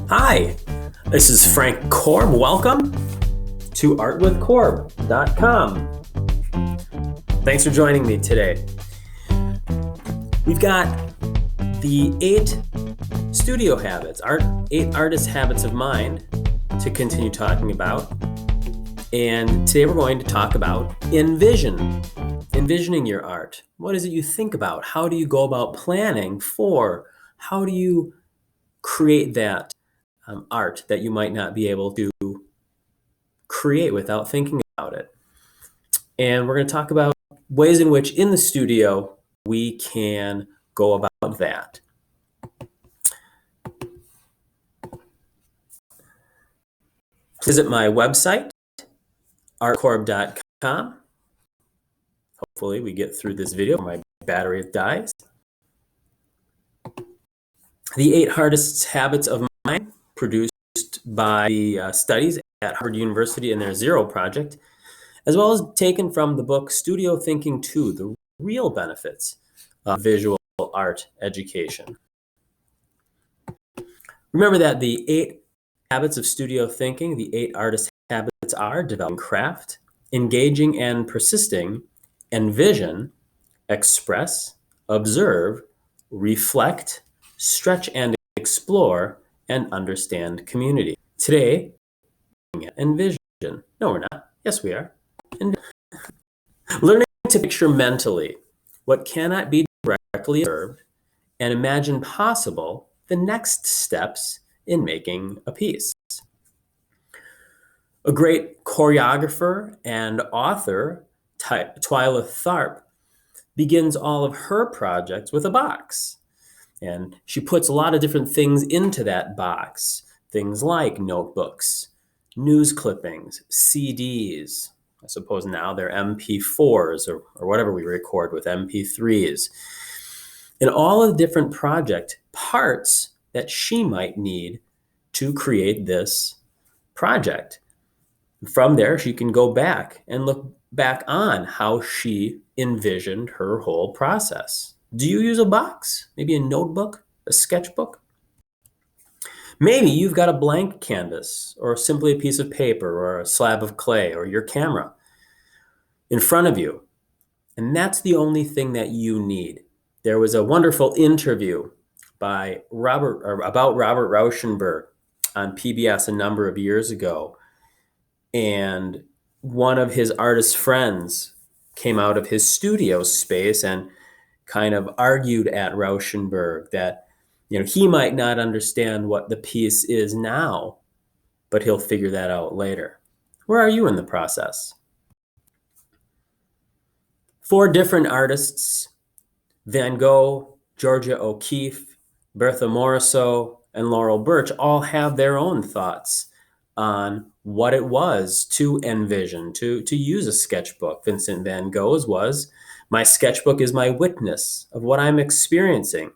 Hi, this is Frank Korb. Welcome to artwithkorb.com. Thanks for joining me today. We've got the 8 studio habits, 8 artist habits of mind to continue talking about. And today we're going to talk about envisioning your art. What is it you think about? How do you go about planning for? How do you create that art that you might not be able to create without thinking about it? And we're going to talk about ways in which in the studio we can go about that. Visit my website, artkorb.com. Hopefully we get through this video before my battery dies. The 8 Artist Habits of Mind, produced by the studies at Harvard University in their Zero project, as well as taken from the book Studio Thinking 2, The Real Benefits of Visual Art Education. Remember that the 8 habits of studio thinking, the 8 artist habits are developing craft, engaging and persisting, envision, express, observe, reflect, stretch and explore, and understand community. Today, envision. No, we're not. Yes, we are. Learning to picture mentally what cannot be directly observed and imagine possible the next steps in making a piece. A great choreographer and author, Twyla Tharp, begins all of her projects with a box. And she puts a lot of different things into that box. Things like notebooks, news clippings, CDs. I suppose now they're MP4s or whatever we record with MP3s. And all of the different project parts that she might need to create this project. From there, she can go back and look back on how she envisioned her whole process. Do you use a box? Maybe a notebook, a sketchbook? Maybe you've got a blank canvas or simply a piece of paper or a slab of clay or your camera in front of you. And that's the only thing that you need. There was a wonderful interview about Robert Rauschenberg on PBS a number of years ago. And one of his artist friends came out of his studio space and kind of argued at Rauschenberg that, he might not understand what the piece is now, but he'll figure that out later. Where are you in the process? 4 different artists, Van Gogh, Georgia O'Keeffe, Bertha Morisot, and Laurel Birch, all have their own thoughts on what it was to envision, to use a sketchbook. Vincent van Gogh's was, "My sketchbook is my witness of what I'm experiencing,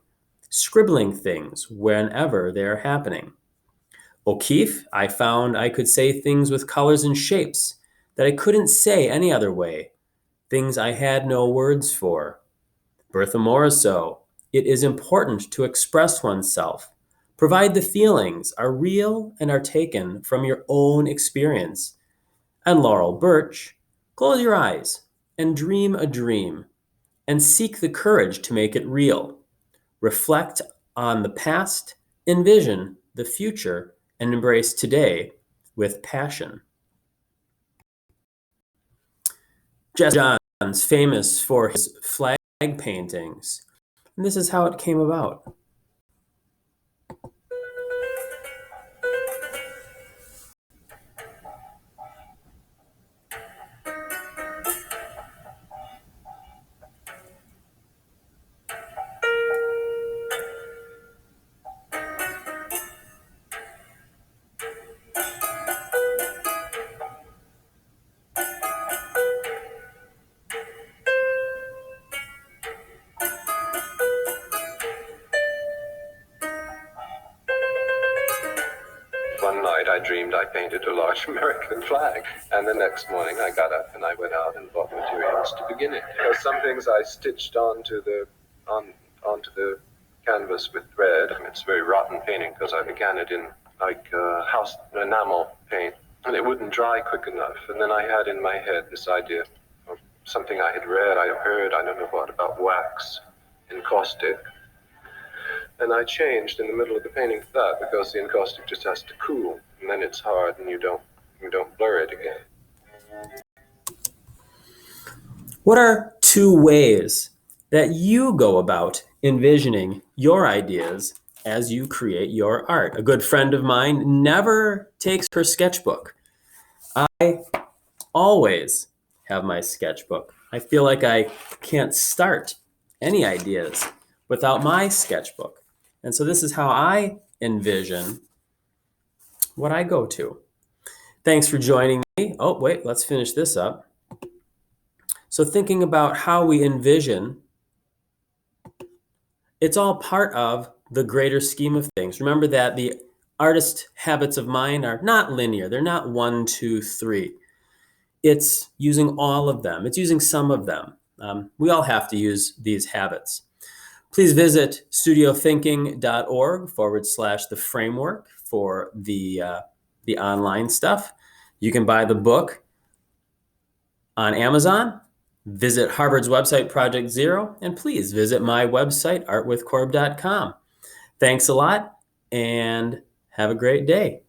scribbling things whenever they're happening." O'Keeffe, "I found I could say things with colors and shapes that I couldn't say any other way, things I had no words for." Bertha Morisot, "It is important to express oneself. Provide the feelings are real and are taken from your own experience." And Laurel Birch, "Close your eyes and dream a dream and seek the courage to make it real. Reflect on the past, envision the future, and embrace today with passion." Jasper Johns, famous for his flag paintings. And this is how it came about. One night I dreamed I painted a large American flag, and the next morning I got up and I went out and bought materials to begin it. Some things I stitched onto the canvas with thread. It's very rotten painting because I began it in like house enamel paint, and it wouldn't dry quick enough. And then I had in my head this idea of something I had read, I heard, I don't know what, about wax encaustic. And I changed in the middle of the painting to that, because the encaustic just has to cool, and then it's hard, and you don't blur it again. What are 2 ways that you go about envisioning your ideas as you create your art? A good friend of mine never takes her sketchbook. I always have my sketchbook. I feel like I can't start any ideas without my sketchbook. And so this is how I envision what I go to. Thanks for joining me. Oh, wait, let's finish this up. So thinking about how we envision, it's all part of the greater scheme of things. Remember that the artist habits of mind are not linear. They're not 1, 2, 3. It's using all of them. It's using some of them. We all have to use these habits. Please visit studiothinking.org/the framework for the online stuff. You can buy the book on Amazon. Visit Harvard's website, Project Zero, and please visit my website, artwithcorb.com. Thanks a lot, and have a great day.